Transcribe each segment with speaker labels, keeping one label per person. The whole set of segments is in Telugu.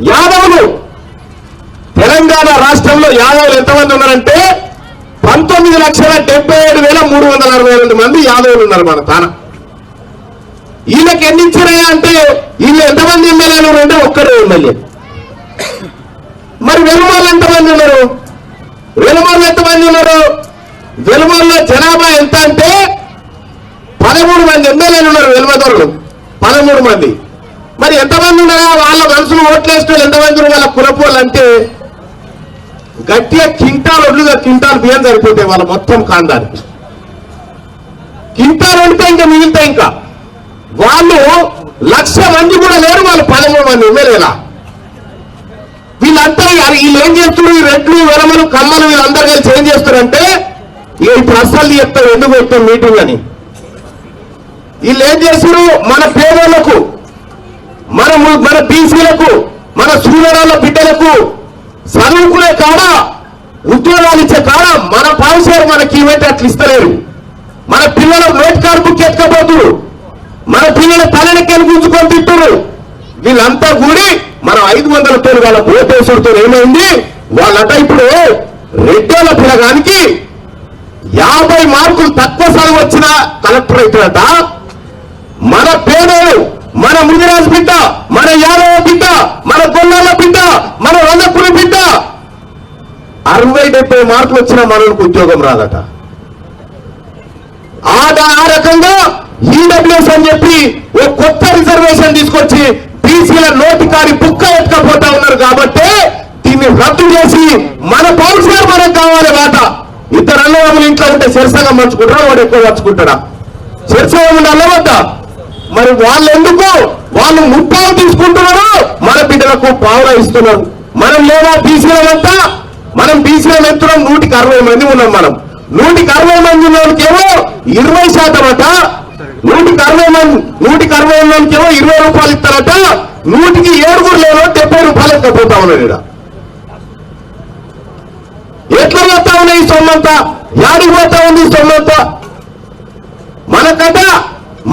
Speaker 1: యాదవులు తెలంగాణ రాష్ట్రంలో యాదవులు ఎంతమంది ఉన్నారంటే 19,77,362 మంది యాదవులు ఉన్నారు మన తాన. వీళ్ళకి ఎన్ని ఇచ్చినాయా అంటే వీళ్ళు ఎంతమంది ఎమ్మెల్యేలు ఉన్నారంటే ఒక్కడే ఎమ్మెల్యే. మరి వెలుమోళ్ళు ఎంతమంది ఉన్నారు? వెలుమోళ్ళు ఎంతమంది ఉన్నారు? వెలుమోళ్ళ జనాభా ఎంత అంటే 13 మంది ఎమ్మెల్యేలు ఉన్నారు. వెలుమదొరలు 13 మంది. మరి ఎంతమంది ఉన్నారా? వాళ్ళ మనసులు ఓట్లేసిన ఎంతమంది వాళ్ళ కులపోళ్ళు అంటే గట్టిగా కింటాల్ ఒడ్లుగా కింటాల్ బియ్యం సరిపోతాయి వాళ్ళ మొత్తం కాందానికి. కింటాల్ వండితే ఇంకా మిగులుతాయి. ఇంకా వాళ్ళు 1,00,000 మంది కూడా లేరు. వాళ్ళు 13 మంది ఎమ్మెల్యేలా. వీళ్ళంతా వీళ్ళు ఏం చేస్తున్నారు? ఈ రెడ్లు వెలమలు కమ్మలు వీళ్ళందరూ కలిసి ఏం చేస్తారంటే ఇప్పుడు అస్సలు చెప్తారు ఎందుకు వస్తాం మీటింగ్ అని. వీళ్ళు ఏం చేస్తారు? మన పేదలకు, మన బీసీలకు, మన సూర్యుల బిడ్డలకు చదువుకునే కాడ ఉద్యోగాలు ఇచ్చే కాడ మన పావుసారు మనకి ఇవేంటి అట్లా ఇస్తలేరు. మన పిల్లల నోట్ కార్డు బుక్ ఎత్తుకపోతున్నారు. మన పిల్లల తలనెక్కలు గుంజుకొని తిట్టున్నారు. వీళ్ళంతా కూడి మనం 500తో వాళ్ళ ఓటేసుడితో ఏమైంది? వాళ్ళంట ఇప్పుడు రెడ్డోళ్ళ పిల్లగానికి 50 మార్కులు తక్కువ చదువు వచ్చిన కలెక్టర్ అవుతారట. మన పేదలు, మన ముదిరాజు బిడ్డ, మన యాదవ బిడ్డ, మన గొల్లాల బిడ్డ, మన రంగపురి బిడ్డ 60-70 మార్కులు వచ్చిన మనకు ఉద్యోగం రాదట. ఆ రకంగా ఈడబ్ల్యూఎస్ అని చెప్పి ఓ కొత్త రిజర్వేషన్ తీసుకొచ్చి బీసీల నోటికాడి బుక్క ఎత్తుకపోతా ఉన్నారు. కాబట్టి దీన్ని రద్దు చేసి మన పౌరుషాలు మనకు కావాలి మాట. ఇద్దరు అన్నదమ్ములు ఇంట్లో ఉంటే శిరసగా మంచుకుంటారా? వాడు ఎక్కువ మంచుకుంటాడా? శిరసగా ఉండాలి వద్దా? మరి వాళ్ళు ఎందుకు? వాళ్ళు 30 తీసుకుంటున్నారు, మన బిడ్డలకు పావులా ఇస్తున్నారు. మనం లేదా బీసీలమంతా? మనం బీసీలు ఎత్తున్నాం. 160 మంది ఉన్నాం. మనం 160 మంది ఉన్నోళ్ళకేమో 20% అట. 160 మందికేమో 20 రూపాయలు ఇస్తారట. 100కి 7 లేనో 70 రూపాయలు ఎక్కపోతా ఉన్నాడు. ఎట్లా పోతా ఉన్నాయి ఈ సొమ్మంతా? యాడికి పోతా ఉంది ఈ సొమ్మంతా? మనకట,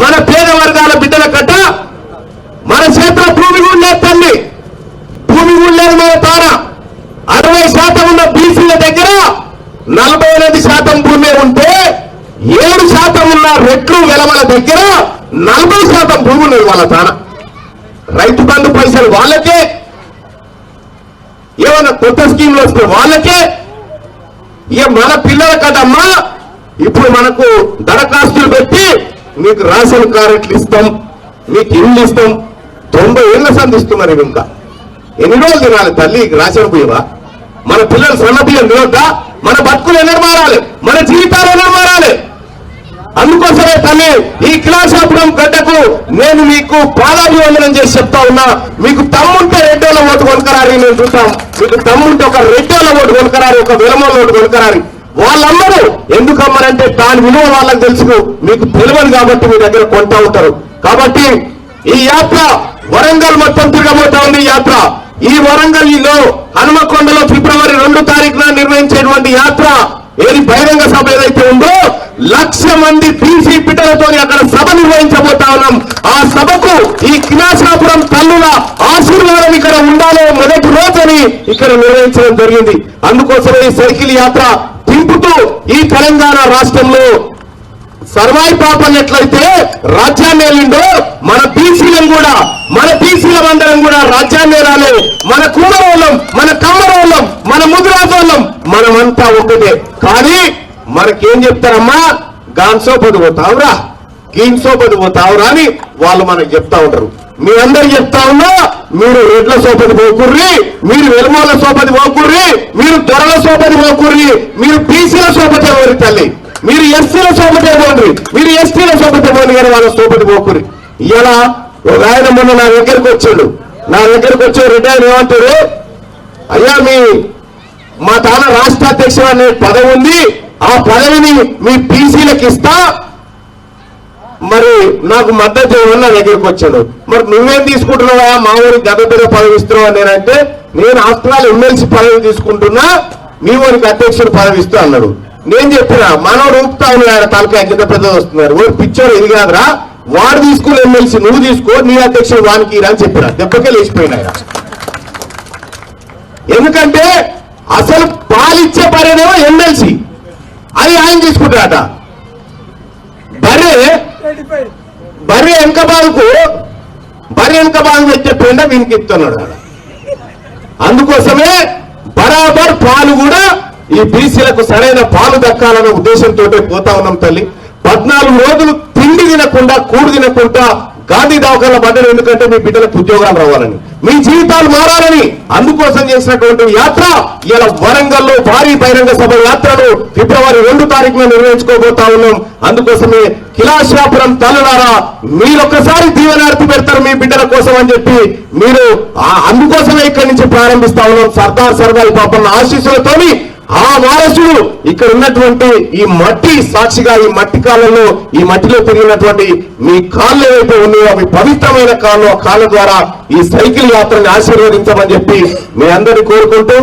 Speaker 1: మన పేద వర్గాల బిడ్డల కట్ట మన చేతిలో భూమి కూడా లేదు తల్లి. భూమి కూడా లేదు మన తాన. 60% ఉన్న బీసీల దగ్గర 48% భూమి ఉంటే 7% ఉన్న రెట్లు వెలమల దగ్గర 40% భూమి ఉన్నది వాళ్ళ తాన. రైతు బంధు పైసలు వాళ్ళకే, ఏమన్నా కొత్త స్కీమ్లు వస్తే వాళ్ళకే. ఇక మన పిల్లల కదమ్మా ఇప్పుడు మనకు దరఖాస్తులు పెట్టి మీకు రేషన్ కార్డులు ఇస్తాం, మీకు ఇల్లు ఇస్తాం. 90 ఏళ్ల సంధిస్తున్నారు. ఇంకా ఎన్ని రోజులు తినాలి తల్లి రేషన్ బియ్యమా? మన పిల్లలు సన్న బియ్యం తినొద్దా? మన బతుకులు ఎన్నడు మారాలి? మన జీవితాలు ఎన్నడు మారాలి? అందుకోసమే తల్లి ఈ కిలాసాపురం గడ్డకు నేను మీకు పాదాభివందనం చేసి చెప్తా ఉన్నా. మీకు తమ్ముంటే రెడ్డోళ్ళ ఓటు కొనుకరారి నేను చూస్తాం. మీకు తమ్ముంటే ఒక రెడ్డోళ్ళ ఓటు కొనుకరారి, ఒక వెలమోళ్ళ ఓటు కొనుకరారి. వాళ్ళమ్మరు ఎందుకు అమ్మరంటే దాని విలువ వాళ్ళకి తెలుసు, మీకు తెలియదు కాబట్టి మీ దగ్గర కొంటా ఉంటారు. కాబట్టి ఈ యాత్ర వరంగల్ మొత్తం తిరగబోతా ఉంది. ఈ యాత్ర ఈ వరంగల్లో హనుమకొండలో ఫిబ్రవరి 2 తారీఖున నిర్వహించేటువంటి యాత్ర ఏది బహిరంగ సభ ఏదైతే ఉందో 1,00,000 మంది బీసీ బిడ్డలతో అక్కడ సభ నిర్వహించబోతా ఉన్నాం. ఆ సభకు ఈ కిలాసాపురం తల్లుల ఆశీర్వాదం ఇక్కడ ఉండాలో మొదటి రోజని ఇక్కడ నిర్వహించడం జరిగింది. అందుకోసమే ఈ సైకిల్ యాత్ర తింపుతూ ఈ తెలంగాణ రాష్ట్రంలో సర్వాయి పాపం ఎట్లయితే రాజ్యాన్ని వెళ్ళిండో మన బీసీలను కూడా, మన బీసీలందరం కూడా రాజ్యాన్ని రాలే. మన కుమ్మరోళ్ళం, మన కమ్మరోళ్ళం, మన ముదిరాజోళ్ళం మనమంతా ఒకటే. కానీ మనకేం చెప్తారమ్మా? గాన్సోపది పోతావురా, గీన్సోపది పోతావురా అని వాళ్ళు మనకు చెప్తా ఉంటారు. మీ అందరు చెప్తా ఉన్నా మీరు రెడ్ల సోపది పోకుర్రి, మీరు వెలుమోళ్ళ సోపది పోకుర్రి, మీరు దొరల సోపది పోకుర్రి, మీరు బీసీల సోపతి ఎవరి తల్లి, మీరు ఎస్సీల సోపతే పోండి, మీరు ఎస్టీల సోపతే పోండి కానీ వాళ్ళ సోపతి పోకుర్రి. ఇలా ఒక ఆయన మొన్న నా దగ్గరికి వచ్చాడు. రెడ్డి ఆయన ఏమంటాడు? అయ్యా మా తాన రాష్ట్ర అధ్యక్షుడు అనే పదవి ఉంది, ఆ పదవిని మీ బీసీలకు ఇస్తా, మరి నాకు మద్దతు చేయమని నా దగ్గరికి వచ్చాడు. మరి నువ్వేం తీసుకుంటున్నావా? మా ఊరికి గత పదవి ఇస్తున్నావా? నేనంటే నేను ఆస్ట్రాలు ఎమ్మెల్సీ పదవి తీసుకుంటున్నా, మీ ఊరికి అధ్యక్షుడు పదవి ఇస్తా అన్నాడు. నేను చెప్పిన మనోడు ఊపుతా ఉన్నాడు, తలకాయ కింద పెద్దది వస్తున్నారు. ఓ పిచ్చోడు ఇది కాదురా, వాడు తీసుకుని ఎమ్మెల్సీ నువ్వు తీసుకో, నీ అధ్యక్షుడు వానికి అని చెప్పిన. దెబ్బకే లేచిపోయినాయి. ఎందుకంటే అసలు పాలిచ్చే బర్రెనేమో ఎమ్మెల్సీ, అది ఆయన తీసుకుంటారట. బర్రె వెనక బాగు పెట్టే పెండ వీనికి ఇస్తున్నాడు. అందుకోసమే బరాబర్ పాలు కూడా ఈ బీసీలకు సరైన పాలు దక్కాలనే ఉద్దేశంతో పోతా ఉన్నాం తల్లి. 14 రోజులు తిండి తినకుండా కూడు తినకుండా గాంధీ దవాఖాన పడ్డారు. ఎందుకంటే మీ బిడ్డలకు ఉద్యోగాలు రావాలని, మీ జీవితాలు మారాలని, అందుకోసం చేసినటువంటి యాత్ర ఇలా వరంగల్లో భారీ బహిరంగ సభ యాత్రను ఫిబ్రవరి 2 తారీఖున నిర్వహించుకోబోతా ఉన్నాం. అందుకోసమే కిలాశాపురం తల్లులారా మీరొక్కసారి దీవెనార్తి పెడతారు మీ బిడ్డల కోసం అని చెప్పి మీరు అందుకోసమే ఇక్కడి నుంచి ప్రారంభిస్తా ఉన్నాం. సర్దార్ సర్దార్ పాపన్న ఆశీస్సులతోని ఆ వారసుడు ఇక్కడ ఉన్నటువంటి ఈ మట్టి సాక్షిగా, ఈ మట్టి కాళ్ళలో, ఈ మట్టిలో తిరిగినటువంటి మీ కాళ్ళు ఏవైతే ఉన్నాయో అవి పవిత్రమైన కాళ్ళు, ఆ కాళ్ళ ద్వారా ఈ సైకిల్ యాత్రని ఆశీర్వదించమని చెప్పి మీ అందరినీ కోరుకుంటూ